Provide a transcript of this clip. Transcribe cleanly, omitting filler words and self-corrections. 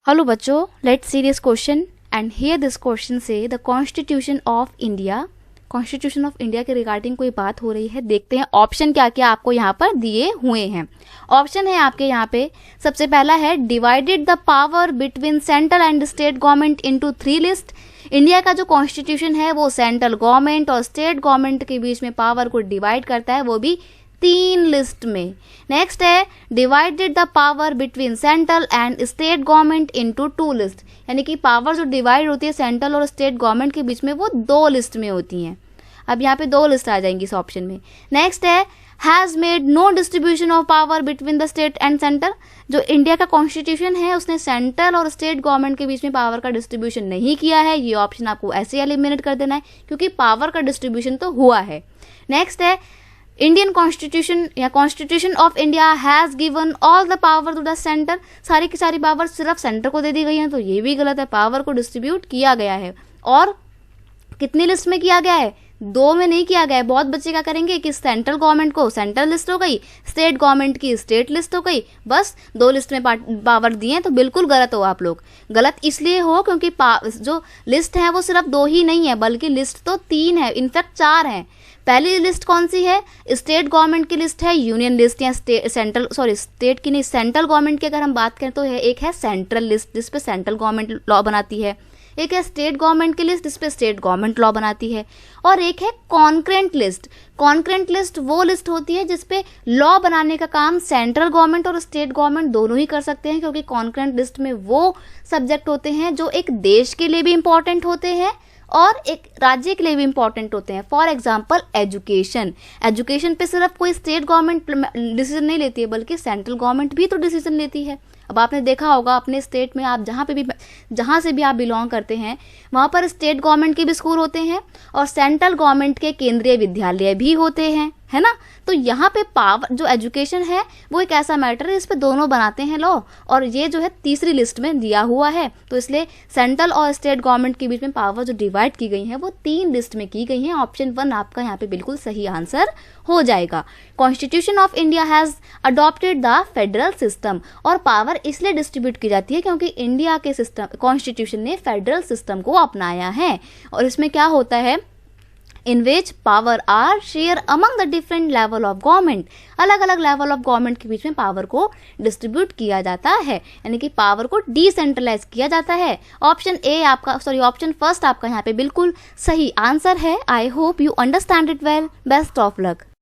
Hello बच्चों, let's see this question and here this question say the Constitution of India, constitution of India के regarding कोई बात हो रही है। देखते हैं ऑप्शन क्या क्या आपको यहाँ पर दिए हुए हैं। ऑप्शन है आपके यहाँ पे, सबसे पहला है divided the power between central and state government into 3 list. India का जो कॉन्स्टिट्यूशन है वो सेंट्रल गवर्नमेंट और स्टेट गवर्नमेंट के बीच में पावर को डिवाइड करता है, वो भी 3 लिस्ट में। नेक्स्ट है divided the power between central and state government into 2 list, यानी कि पावर जो डिवाइड होती है सेंट्रल और स्टेट गवर्नमेंट के बीच में वो 2 लिस्ट में होती हैं। अब यहाँ पे 2 लिस्ट आ जाएंगी इस ऑप्शन में। नेक्स्ट है has made no distribution of power between the state and centre. जो इंडिया का कॉन्स्टिट्यूशन है उसने सेंट्रल और स्टेट गवर्नमेंट के बीच में पावर का डिस्ट्रीब्यूशन नहीं किया है। ये ऑप्शन आपको ऐसे एलिमिनेट कर देना है क्योंकि पावर का डिस्ट्रीब्यूशन तो हुआ है। नेक्स्ट है इंडियन कॉन्स्टिट्यूशन या constitution of India has given all the power to the centre. सारी की सारी पावर सिर्फ सेंटर को दे दी गई है, तो ये भी गलत है। पावर को डिस्ट्रीब्यूट किया गया है और कितनी लिस्ट में किया गया है? 2 में नहीं किया गया है। बहुत बच्चे क्या करेंगे कि सेंट्रल गवर्नमेंट को सेंट्रल लिस्ट हो गई, स्टेट गवर्नमेंट की स्टेट लिस्ट हो गई, बस 2 लिस्ट में पावर दिए, तो बिल्कुल गलत हो आप लोग। गलत इसलिए हो क्योंकि जो लिस्ट है वो सिर्फ 2 ही नहीं है बल्कि लिस्ट तो 3 है, इनफैक्ट 4 है। पहली लिस्ट कौन सी है? स्टेट गवर्नमेंट की लिस्ट है, यूनियन लिस्ट या स्टेट की नहीं, सेंट्रल गवर्नमेंट की अगर हम बात करें तो है एक है सेंट्रल लिस्ट जिस पे सेंट्रल गवर्नमेंट लॉ बनाती है, एक है स्टेट गवर्नमेंट की लिस्ट जिस पे स्टेट गवर्नमेंट लॉ बनाती है, और एक है कॉन्करेंट लिस्ट। कॉन्करेंट लिस्ट वो लिस्ट होती है जिस पे लॉ बनाने का काम सेंट्रल गवर्नमेंट और स्टेट गवर्नमेंट दोनों ही कर सकते हैं, क्योंकि कॉन्करेंट लिस्ट में वो सब्जेक्ट होते हैं जो एक देश के लिए भी इंपॉर्टेंट होते हैं और एक राज्य के लिए भी इंपॉर्टेंट होते हैं। फॉर एग्जाम्पल एजुकेशन पे सिर्फ कोई स्टेट गवर्नमेंट डिसीजन नहीं लेती है बल्कि सेंट्रल गवर्नमेंट भी तो डिसीजन लेती है। अब आपने देखा होगा अपने स्टेट में, आप जहाँ से भी आप बिलोंग करते हैं वहाँ पर स्टेट गवर्नमेंट के भी स्कूल होते हैं और सेंट्रल गवर्नमेंट के केंद्रीय विद्यालय भी होते हैं, है ना। तो यहाँ पे पावर जो एजुकेशन है वो एक ऐसा मैटर है इस पे दोनों बनाते हैं लॉ, और ये जो है तीसरी लिस्ट में दिया हुआ है, तो इसलिए सेंट्रल और स्टेट गवर्नमेंट के बीच में पावर जो डिवाइड की गई है वो 3 लिस्ट में की गई है। ऑप्शन 1 आपका यहाँ पे बिल्कुल सही आंसर हो जाएगा। Constitution of India has adopted the federal system, और पावर इसलिए डिस्ट्रीब्यूट की जाती है क्योंकि इंडिया के सिस्टम कॉन्स्टिट्यूशन ने फेडरल सिस्टम को अपनाया है। और इसमें क्या होता है, in which power are share among the different level of government. अलग अलग लेवल ऑफ गवर्नमेंट के बीच में पावर को डिस्ट्रीब्यूट किया जाता है, यानी कि पावर को डिसेंट्रलाइज किया जाता है। ऑप्शन फर्स्ट आपका यहाँ पे बिल्कुल सही आंसर है। I hope you understand it well. Best of luck.